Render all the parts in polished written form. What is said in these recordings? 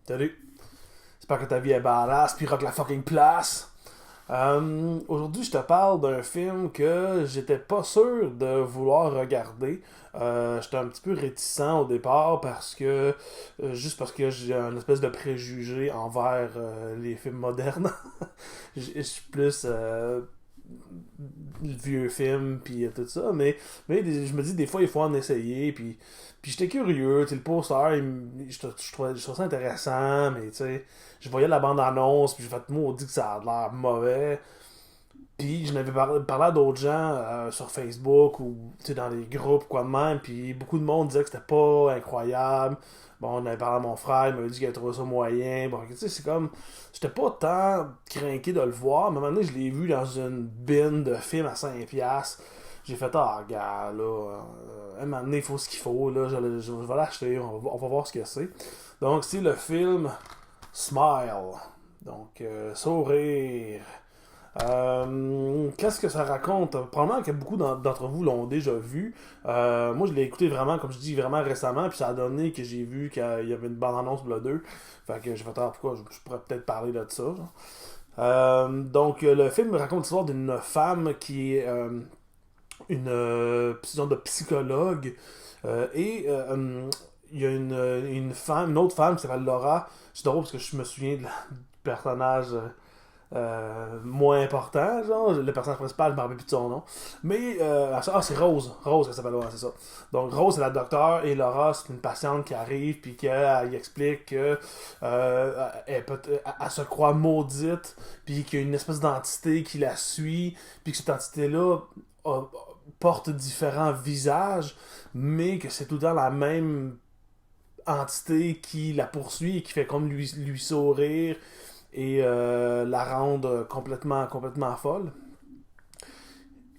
Salut. J'espère que ta vie est badass puis rock la fucking place. Aujourd'hui, je te parle d'un film que j'étais pas sûr de vouloir regarder. J'étais un petit peu réticent au départ juste parce que j'ai un espèce de préjugé envers les films modernes. Je suis plus le vieux film puis tout ça, je me dis des fois il faut en essayer puis j'étais curieux, tu sais, le poster je trouvais ça intéressant, mais tu sais je voyais la bande annonce puis j'ai fait maudit que ça a l'air mauvais. Puis je n'avais parlé à d'autres gens sur Facebook ou tu sais, dans les groupes quoi de même, puis beaucoup de monde disait que c'était pas incroyable. Bon, on avait parlé à mon frère, il m'avait dit qu'il avait trouvé ça moyen. Bon, tu sais, c'est comme. J'étais pas tant craqué de le voir, mais maintenant je l'ai vu dans une bin de films à 5$. J'ai fait, ah, gars, là, un moment donné, il faut ce qu'il faut, là, je vais l'acheter, on va voir ce que c'est. Donc, c'est le film Smile. Donc, sourire. Qu'est-ce que ça raconte? Probablement que beaucoup d'entre vous l'ont déjà vu. Moi, je l'ai écouté vraiment, comme je dis, vraiment récemment, puis ça a donné que j'ai vu qu'il y avait une bande-annonce pour le 2. Fait que j'ai fait, ah, pourquoi je pourrais peut-être parler de ça. Genre. Donc, le film raconte l'histoire d'une femme qui est une genre de psychologue. Il y a une autre femme qui s'appelle Laura. C'est drôle parce que je me souviens du personnage moins important, genre, le personnage principal, je me rappelle plus de son nom. Mais, c'est Rose. Rose, elle s'appelle, ouais, c'est ça. Donc, Rose, c'est la docteure, et Laura, c'est une patiente qui arrive, puis qu'elle explique que elle se croit maudite, puis qu'il y a une espèce d'entité qui la suit, puis que cette entité-là porte différents visages, mais que c'est tout le temps la même entité qui la poursuit et qui fait comme lui sourire et la rendre complètement folle.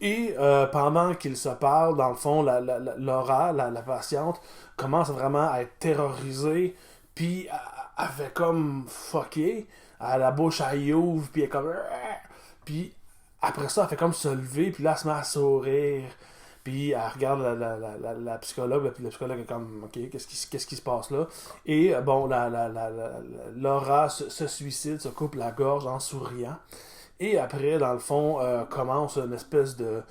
Et pendant qu'ils se parlent, dans le fond, Laura, la patiente, commence vraiment à être terrorisée, puis elle fait comme fucker, elle a la bouche à y ouvre, puis elle est comme. Puis après ça, elle fait comme se lever, puis là, elle se met à sourire. Puis elle regarde la psychologue, puis la psychologue est comme, ok, qu'est-ce qui se passe là? Et bon, Laura se suicide, se coupe la gorge en souriant. Et après, dans le fond, commence une espèce de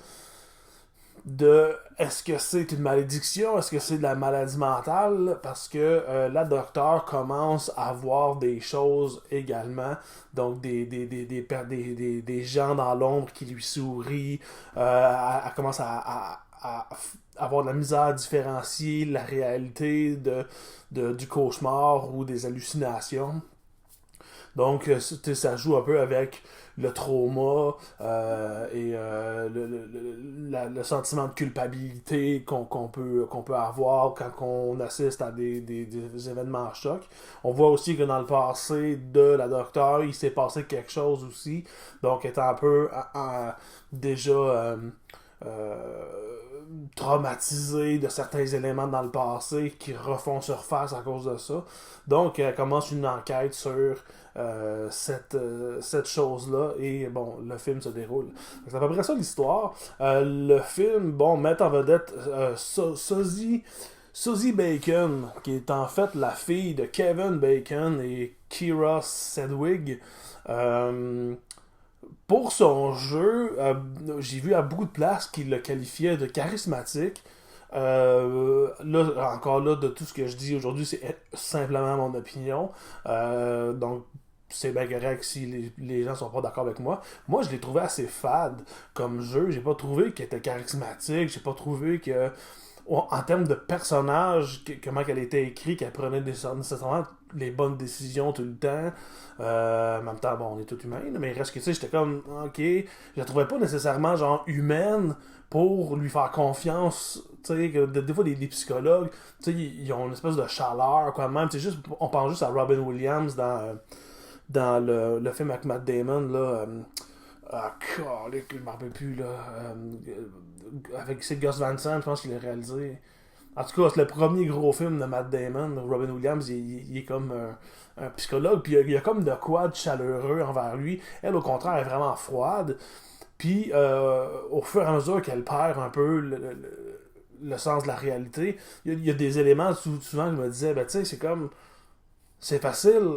est-ce que c'est une malédiction, est-ce que c'est de la maladie mentale, parce que la docteure commence à voir des choses également, donc des gens dans l'ombre qui lui sourient, elle commence à avoir de la misère à différencier la réalité du cauchemar ou des hallucinations. Donc, ça joue un peu avec le trauma le sentiment de culpabilité qu'on peut avoir quand on assiste à des événements en choc. On voit aussi que dans le passé de la docteure, il s'est passé quelque chose aussi. Donc, étant un peu déjà euh, traumatisé de certains éléments dans le passé qui refont surface à cause de ça. Donc, elle commence une enquête sur cette chose-là et bon, le film se déroule. C'est à peu près ça l'histoire. Le film, bon, met en vedette Susie Bacon, qui est en fait la fille de Kevin Bacon et Kira Sedgwick. Euh, pour son jeu, j'ai vu à beaucoup de places qu'il le qualifiait de charismatique. Là, encore là, de tout ce que je dis aujourd'hui, c'est simplement mon opinion. Donc, c'est bien correct si les gens sont pas d'accord avec moi. Moi, je l'ai trouvé assez fade comme jeu. J'ai pas trouvé qu'il était charismatique. J'ai pas trouvé que en termes de personnage, comment elle était écrite, qu'elle prenait nécessairement les bonnes décisions tout le temps. En même temps, bon, on est tous humains, mais il reste que, tu sais, j'étais comme, ok, je la trouvais pas nécessairement, genre, humaine pour lui faire confiance. Tu sais, que des fois, des psychologues, tu sais, ils ont une espèce de chaleur, quoi, même. Tu sais, juste, on pense juste à Robin Williams dans le film avec Matt Damon, là. Je me rappelle plus, là. Avec c'est Gus Van Sant, je pense qu'il l'a réalisé. En tout cas, c'est le premier gros film de Matt Damon. Robin Williams, il est comme un psychologue, puis il y a comme de quoi de chaleureux envers lui. Elle, au contraire, est vraiment froide. Puis, au fur et à mesure qu'elle perd un peu le sens de la réalité, il y a des éléments, souvent, je me disais, ben, tu sais, c'est comme c'est facile.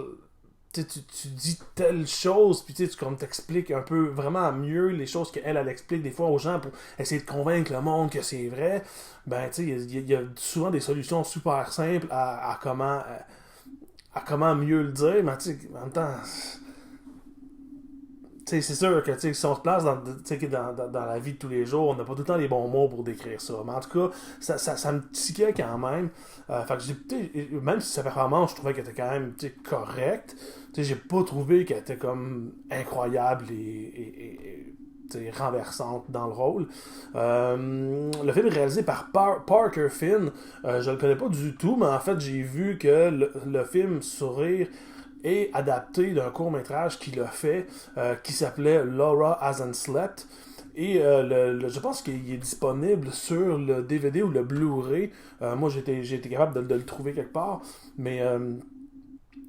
Tu dis telle chose, puis tu comme t'expliques un peu vraiment mieux les choses qu'elle elle explique des fois aux gens pour essayer de convaincre le monde que c'est vrai. Ben, tu sais, il y a souvent des solutions super simples à comment mieux le dire, mais tu sais, en même temps, c'est sûr que si on se place dans la vie de tous les jours, on n'a pas tout le temps les bons mots pour décrire ça. Mais en tout cas, ça me tiquait quand même. Fait que même si sa performance, je trouvais qu'elle était quand même correcte, j'ai pas trouvé qu'elle était comme incroyable et renversante dans le rôle. Le film est réalisé par Parker Finn. Je le connais pas du tout, mais en fait, j'ai vu que le film Sourire est adapté d'un court-métrage qu'il a fait qui s'appelait Laura Hasn't Slept. Et je pense qu'il est disponible sur le DVD ou le Blu-ray. Moi, j'ai été capable de le trouver quelque part. Mais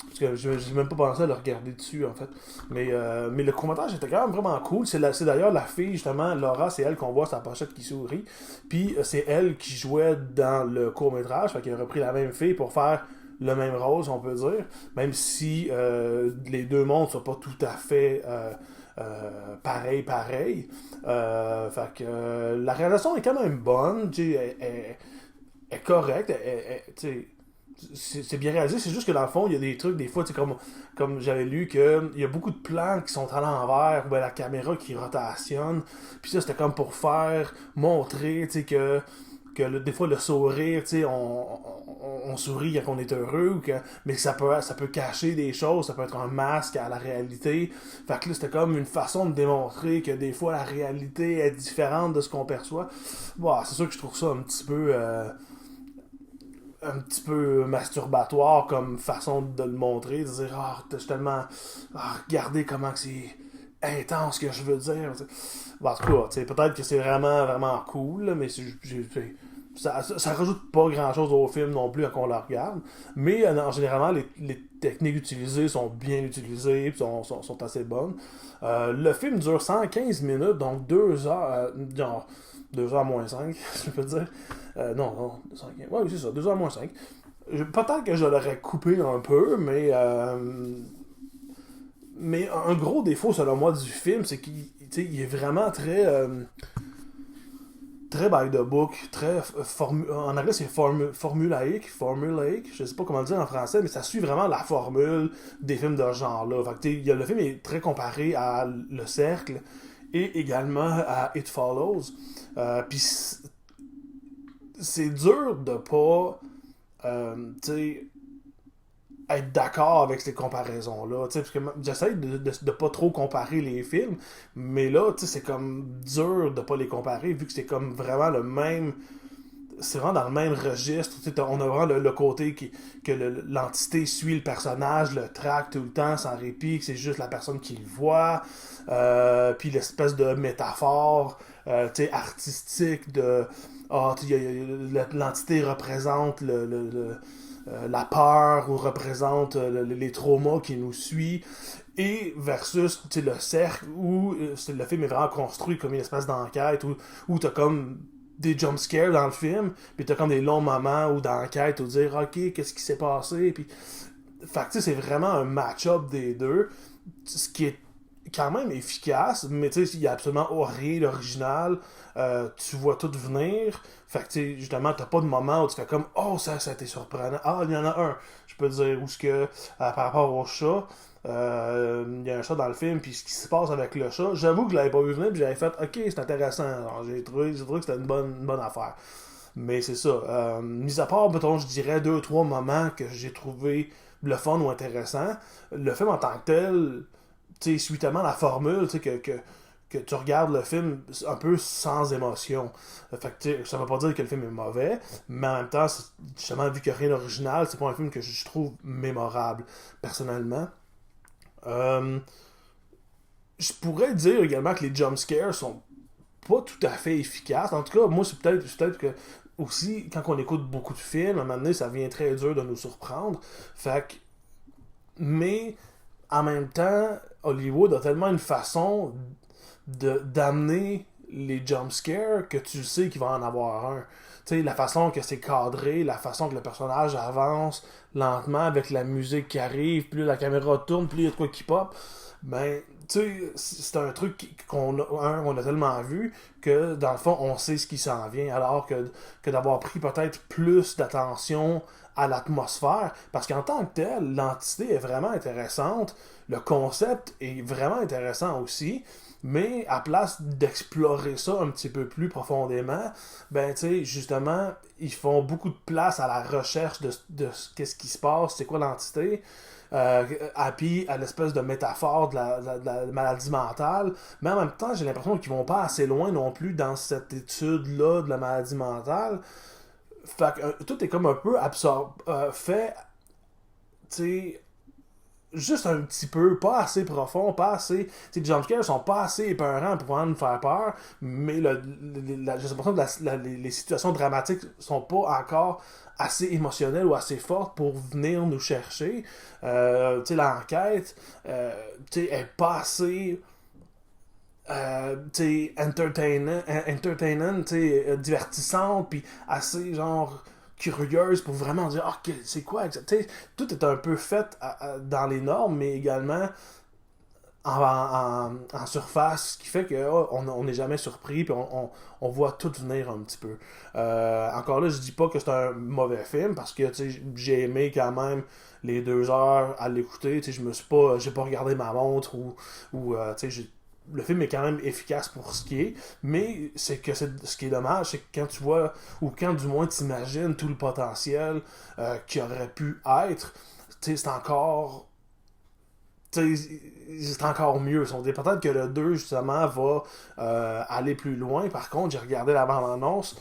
parce que je n'ai même pas pensé à le regarder dessus, en fait. Mais le court-métrage était quand même vraiment cool. C'est d'ailleurs la fille, justement, Laura, c'est elle qu'on voit sur la pochette qui sourit. Puis c'est elle qui jouait dans le court-métrage. Fait qu'il a repris la même fille pour faire le même rôle, si on peut dire. Même si les deux mondes ne sont pas tout à fait pareil. Fait que la réalisation est quand même bonne. Elle est correcte. C'est bien réalisé, c'est juste que dans le fond, il y a des trucs, des fois, comme j'avais lu, qu'il y a beaucoup de plans qui sont à l'envers, ou bien la caméra qui rotationne. Puis ça, c'était comme pour faire montrer des fois le sourire, on sourit quand on est heureux, mais ça peut cacher des choses, ça peut être un masque à la réalité. Fait que là, c'était comme une façon de démontrer que des fois la réalité est différente de ce qu'on perçoit. Bon, c'est sûr que je trouve ça un petit peu masturbatoire comme façon de le montrer, de dire t'as tellement regardez comment c'est intense ce que je veux dire. Bon, en tout cas, peut-être que c'est vraiment vraiment cool, là, mais ça rajoute pas grand chose au film non plus quand on le regarde, mais en général les techniques utilisées sont bien utilisées et sont assez bonnes. Le film dure 115 minutes, donc 2 heures, genre 2 heures moins 5 je peux dire. Non, 215. Ouais, c'est ça, 2 heures moins 5. Peut-être que je l'aurais coupé un peu, mais un gros défaut selon moi du film, c'est qu'il est vraiment très by the book, très en anglais c'est formulaïque, je sais pas comment le dire en français, mais ça suit vraiment la formule des films de ce genre-là. Fait que le film est très comparé à Le Cercle et également à It Follows. Puis c'est dur de pas être d'accord avec ces comparaisons-là. Parce que j'essaie de pas trop comparer les films, mais là, c'est comme dur de pas les comparer, vu que c'est comme vraiment le même. C'est vraiment dans le même registre. On a vraiment le côté que l'entité suit le personnage, le traque tout le temps sans répit, que c'est juste la personne qui le voit. Puis l'espèce de métaphore artistique de l'entité représente la peur ou représente les traumas qui nous suivent, et versus le cercle où le film est vraiment construit comme une espèce d'enquête où t'as comme des jumpscares dans le film, puis t'as comme des longs moments où d'enquête, où dire ok, qu'est-ce qui s'est passé, puis fait que c'est vraiment un match-up des deux, ce qui est quand même efficace, mais tu sais, il y a absolument rien d'original. Tu vois tout venir. Fait que, tu sais, justement, t'as pas de moment où tu fais comme oh, ça a été surprenant. Ah, il y en a un, je peux te dire, où ce que, par rapport au chat, il y a un chat dans le film, puis ce qui se passe avec le chat, j'avoue que je l'avais pas vu venir, puis j'avais fait ok, c'est intéressant. Alors, j'ai trouvé que c'était une bonne affaire. Mais c'est ça. Mis à part, mettons, je dirais 2 ou 3 moments que j'ai trouvé le fun ou intéressant, le film en tant que tel, tu sais, suitement la formule, tu sais, que tu regardes le film un peu sans émotion. Fait que, ça veut pas dire que le film est mauvais, mais en même temps, justement, vu qu'il n'y a rien d'original, c'est pas un film que je trouve mémorable, personnellement. Euh, je pourrais dire également que les jumpscares sont pas tout à fait efficaces. En tout cas, moi, c'est peut-être que aussi, quand on écoute beaucoup de films, à un moment donné, ça devient très dur de nous surprendre. Fait que, mais en même temps, Hollywood a tellement une façon d'amener les jumpscares que tu sais qu'il va en avoir un. Tu sais, la façon que c'est cadré, la façon que le personnage avance lentement avec la musique qui arrive, plus la caméra tourne, plus il y a de quoi qui pop. Ben, tu sais, c'est un truc qu'on a tellement vu que, dans le fond, on sait ce qui s'en vient, alors que d'avoir pris peut-être plus d'attention à l'atmosphère, parce qu'en tant que tel, l'entité est vraiment intéressante, le concept est vraiment intéressant aussi, mais à place d'explorer ça un petit peu plus profondément, ben tu sais, justement, ils font beaucoup de place à la recherche de qu'est-ce qui se passe, c'est quoi l'entité, puis à l'espèce de métaphore de la maladie mentale, mais en même temps, j'ai l'impression qu'ils vont pas assez loin non plus dans cette étude-là de la maladie mentale. Fait que tout est comme un peu fait, tu sais, juste un petit peu, pas assez profond, pas assez. Tu sais, les jumpscares sont pas assez épeurants pour vraiment nous faire peur, mais j'ai l'impression que les situations dramatiques sont pas encore assez émotionnelles ou assez fortes pour venir nous chercher. Tu sais, l'enquête, tu sais, est pas assez. Entertainant, divertissante, puis assez genre curieuse pour vraiment dire c'est quoi exactement. Tout est un peu fait dans les normes, mais également en surface, ce qui fait que on n'est jamais surpris, puis on voit tout venir un petit peu. Encore là, je dis pas que c'est un mauvais film, parce que j'ai aimé quand même les 2 heures à l'écouter. J'ai pas regardé ma montre ou le film est quand même efficace pour ce qui est, mais ce qui est dommage, c'est que quand tu vois, ou quand du moins tu imagines tout le potentiel qui aurait pu être, c'est encore c'est encore mieux. Peut-être que le 2 justement va aller plus loin. Par contre, j'ai regardé la bande-annonce.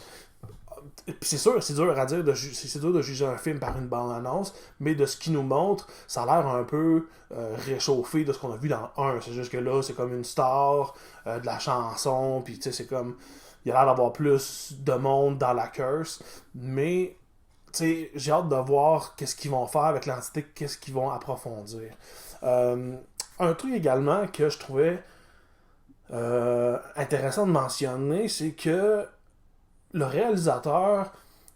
Puis c'est sûr, c'est dur à dire, c'est dur de juger un film par une bande-annonce, mais de ce qu'il nous montre, ça a l'air un peu réchauffé de ce qu'on a vu dans 1. C'est juste que là, c'est comme une star de la chanson, puis tu sais, c'est comme. Il a l'air d'avoir plus de monde dans la curse, mais j'ai hâte de voir qu'est-ce qu'ils vont faire avec l'entité, qu'est-ce qu'ils vont approfondir. Un truc également que je trouvais intéressant de mentionner, c'est que le réalisateur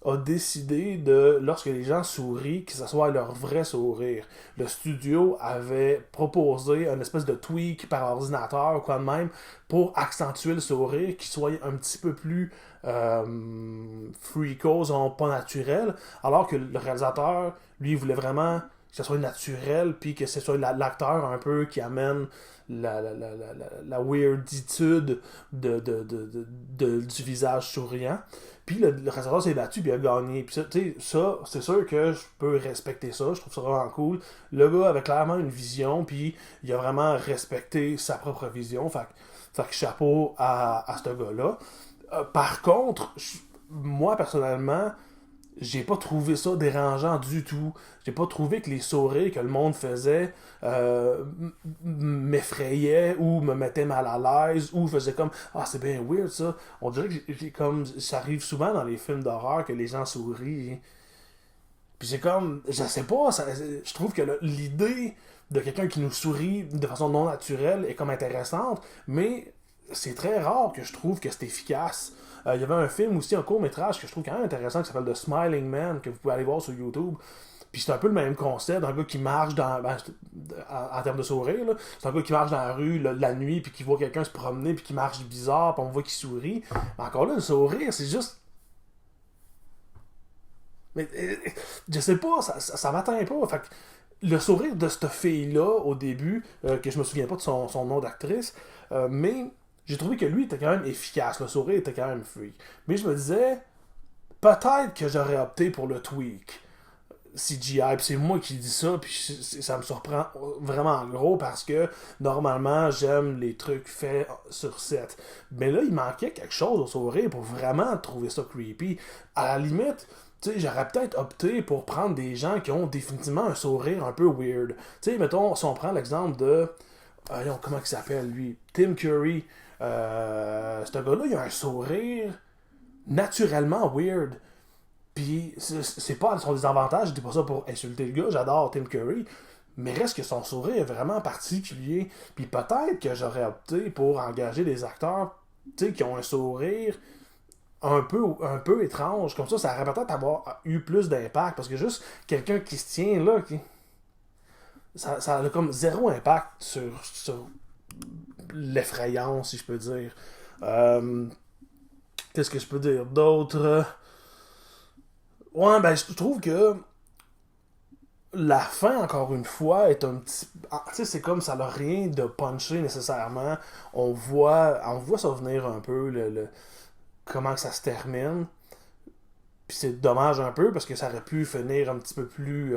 a décidé lorsque les gens sourient, que ce soit leur vrai sourire. Le studio avait proposé une espèce de tweak par ordinateur ou quoi de même pour accentuer le sourire, qui soit un petit peu plus freakos, pas naturel, alors que le réalisateur, lui, voulait vraiment que ce soit naturel, puis que ce soit l'acteur un peu qui amène la weirditude du visage souriant. Puis le réalisateur s'est battu, puis il a gagné. Puis ça, c'est sûr que je peux respecter ça, je trouve ça vraiment cool. Le gars avait clairement une vision, puis il a vraiment respecté sa propre vision. Fait que chapeau à ce gars-là. Par contre, moi personnellement, j'ai pas trouvé ça dérangeant du tout. J'ai pas trouvé que les sourires que le monde faisait m'effrayaient ou me mettaient mal à l'aise ou faisaient comme c'est bien weird ça. On dirait que comme ça arrive souvent dans les films d'horreur que les gens sourient. Puis c'est comme, je sais pas, je trouve que l'idée de quelqu'un qui nous sourit de façon non naturelle est comme intéressante, mais c'est très rare que je trouve que c'est efficace. Il y avait un film aussi, un court-métrage que je trouve quand même intéressant qui s'appelle The Smiling Man, que vous pouvez aller voir sur YouTube. Puis c'est un peu le même concept, un gars qui marche en termes de sourire, là. C'est un gars qui marche dans la rue la nuit, puis qui voit quelqu'un se promener, puis qui marche bizarre, puis on voit qu'il sourit. Mais encore là, le sourire, c'est juste. Mais je sais pas, ça m'atteint pas. Fait que le sourire de cette fille-là, au début, que je me souviens pas de son nom d'actrice, mais j'ai trouvé que lui était quand même efficace. Le sourire était quand même freak. Mais je me disais, peut-être que j'aurais opté pour le tweak CGI. Puis c'est moi qui dis ça, puis ça me surprend vraiment en gros parce que normalement, j'aime les trucs faits sur set. Mais là, il manquait quelque chose au sourire pour vraiment trouver ça creepy. À la limite, tu sais, j'aurais peut-être opté pour prendre des gens qui ont définitivement un sourire un peu weird. Tu sais, mettons, si on prend l'exemple de. Comment il s'appelle lui? Tim Curry. Ce gars-là, il a un sourire naturellement weird. Puis, c'est pas son désavantage, je dis pas ça pour insulter le gars, j'adore Tim Curry. Mais reste que son sourire est vraiment particulier. Puis peut-être que j'aurais opté pour engager des acteurs tu sais, qui ont un sourire un peu étrange. Comme ça aurait peut-être avoir eu plus d'impact. Parce que juste quelqu'un qui se tient là, ça a comme zéro impact sur l'effrayance, si je peux dire. Euh, Qu'est-ce que je peux dire d'autre? Ouais, ben, je trouve que la fin, encore une fois, est un petit. Tu sais, c'est comme ça n'a rien de punché nécessairement. On voit ça venir un peu, comment que ça se termine. Puis c'est dommage un peu parce que ça aurait pu finir un petit peu plus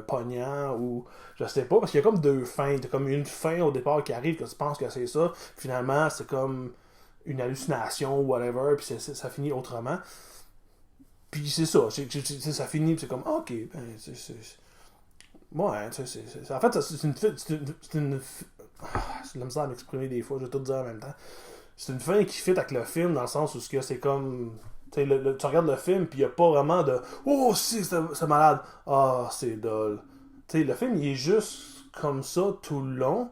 pognant ou je sais pas. Parce qu'il y a comme deux fins. T'as comme une fin au départ qui arrive que tu penses que c'est ça. Finalement, c'est comme une hallucination ou whatever. Puis ça finit autrement. Puis c'est ça. Ça finit. Puis c'est comme, ok, ben, ouais, tu sais, en fait, c'est une. J'ai de la misère à m'exprimer des fois, je vais tout dire en même temps. C'est une fin qui fit avec le film dans le sens où c'est comme. Tu sais, tu regardes le film, puis il n'y a pas vraiment de Oh, si, c'est malade. Ah, c'est dole. Tu sais, le film, il est juste comme ça tout le long,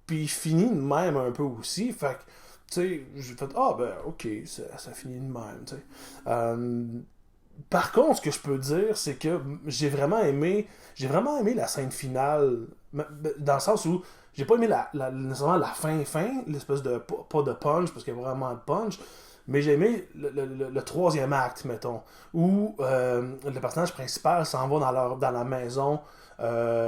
puis il finit de même un peu aussi. Fait que, tu sais, j'ai fait Ah, ben, ok, ça finit de même, tu sais. Euh, Par contre, ce que je peux dire, c'est que j'ai vraiment aimé la scène finale, dans le sens où j'ai pas aimé nécessairement la fin, l'espèce de, pas de punch, parce qu'il y a vraiment de punch, mais j'ai aimé le troisième acte, mettons, où le personnage principal s'en va dans la maison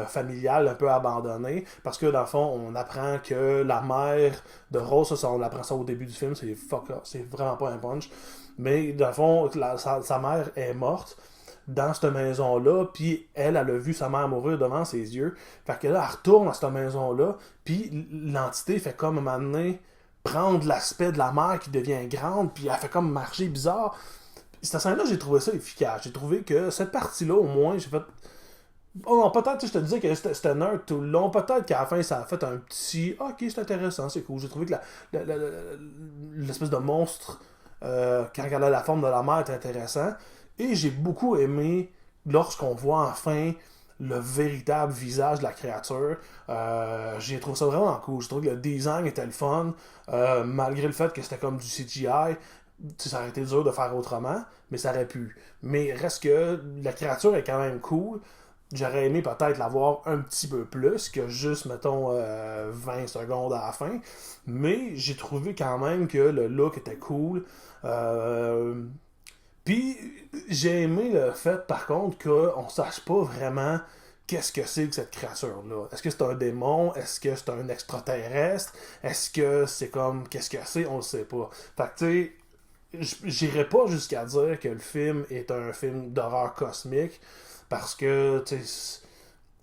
familiale un peu abandonnée, parce que dans le fond, on apprend que la mère de Rose, ça, on apprend ça au début du film, c'est fuck up, c'est vraiment pas un punch, mais dans le fond, sa mère est morte dans cette maison-là, puis elle a vu sa mère mourir devant ses yeux. Fait que là, elle retourne à cette maison-là, puis l'entité fait comme un moment donné prendre l'aspect de la mère qui devient grande, puis elle fait comme marcher bizarre. Cette scène-là, j'ai trouvé ça efficace. J'ai trouvé que cette partie-là, au moins, j'ai fait. Oh non, peut-être, je te disais que c'était nerd tout le long. Peut-être qu'à la fin, ça a fait un petit. Ok, c'est intéressant, c'est cool. J'ai trouvé que l'espèce de monstre quand elle a la forme de la mer est intéressant. Et j'ai beaucoup aimé lorsqu'on voit enfin le véritable visage de la créature. J'ai trouvé ça vraiment cool. J'ai trouvé que le design était le fun, malgré le fait que c'était comme du CGI. Ça aurait été dur de faire autrement, mais ça aurait pu. Mais reste que la créature est quand même cool. J'aurais aimé peut-être l'avoir un petit peu plus que juste, mettons, 20 secondes à la fin. Mais j'ai trouvé quand même que le look était cool. Euh, Puis j'ai aimé le fait, par contre, qu'on sache pas vraiment qu'est-ce que c'est que cette créature-là. Est-ce que c'est un démon? Est-ce que c'est un extraterrestre? Est-ce que c'est comme... Qu'est-ce que c'est? On le sait pas. Fait que, tu sais, j'irais pas jusqu'à dire que le film est un film d'horreur cosmique parce que, tu sais,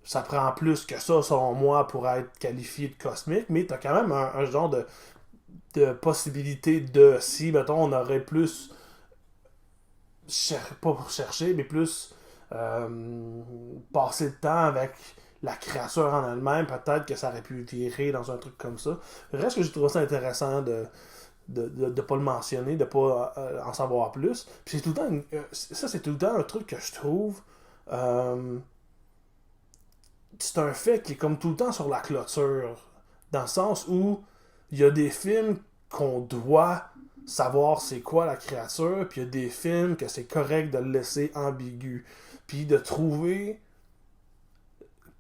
ça prend plus que ça, selon moi, pour être qualifié de cosmique, mais t'as quand même un genre de possibilité de, si, mettons, on aurait plus, pas pour chercher, mais plus passer le temps avec la créature en elle-même, peut-être que ça aurait pu virer dans un truc comme ça. Reste que j'ai trouvé ça intéressant de pas le mentionner, de pas en savoir plus. Puis c'est tout le temps, ça c'est tout le temps un truc que je trouve euh, c'est un fait qui est comme tout le temps sur la clôture. Dans le sens où il y a des films qu'on doit savoir c'est quoi la créature, puis il y a des films que c'est correct de le laisser ambigu. Puis de trouver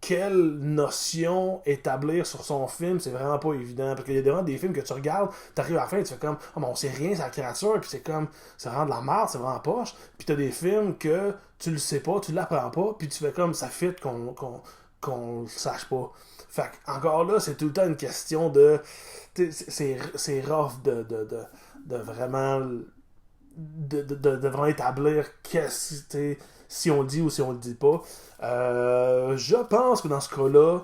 quelle notion établir sur son film, c'est vraiment pas évident. Parce qu'il y a vraiment des films que tu regardes, t'arrives à la fin et tu fais comme oh, mais on sait rien, c'est la créature, puis c'est comme c'est vraiment de la merde, c'est vraiment poche. Puis t'as des films que tu le sais pas, tu l'apprends pas, puis tu fais comme ça fit qu'on le sache pas. Fait encore là, c'est tout le temps une question de. C'est rough de vraiment. De vraiment établir qu'est-ce si on le dit ou si on le dit pas. Je pense que dans ce cas-là,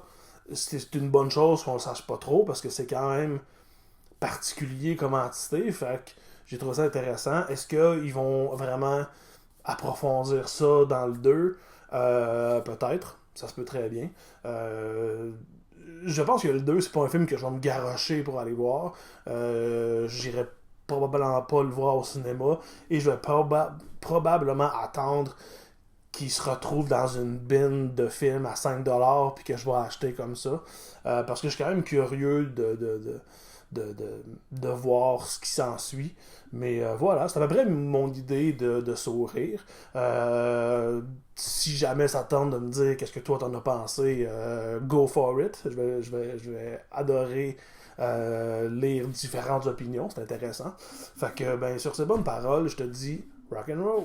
c'est une bonne chose qu'on le sache pas trop parce que c'est quand même particulier comme entité. Fait que j'ai trouvé ça intéressant. Est-ce qu'ils vont vraiment approfondir ça dans le 2? Peut-être. Ça se peut très bien. Je pense que le 2, c'est pas un film que je vais me garrocher pour aller voir. J'irai probablement pas le voir au cinéma. Et je vais probablement attendre qu'il se retrouve dans une bin de films à 5$ puis que je vais acheter comme ça. Parce que je suis quand même curieux de voir ce qui s'ensuit. Mais voilà, c'est à peu près mon idée de sourire. Si jamais ça tente de me dire qu'est-ce que toi t'en as pensé, go for it. Je vais adorer lire différentes opinions, c'est intéressant. Fait que, ben, sur ces bonnes paroles, je te dis rock and roll.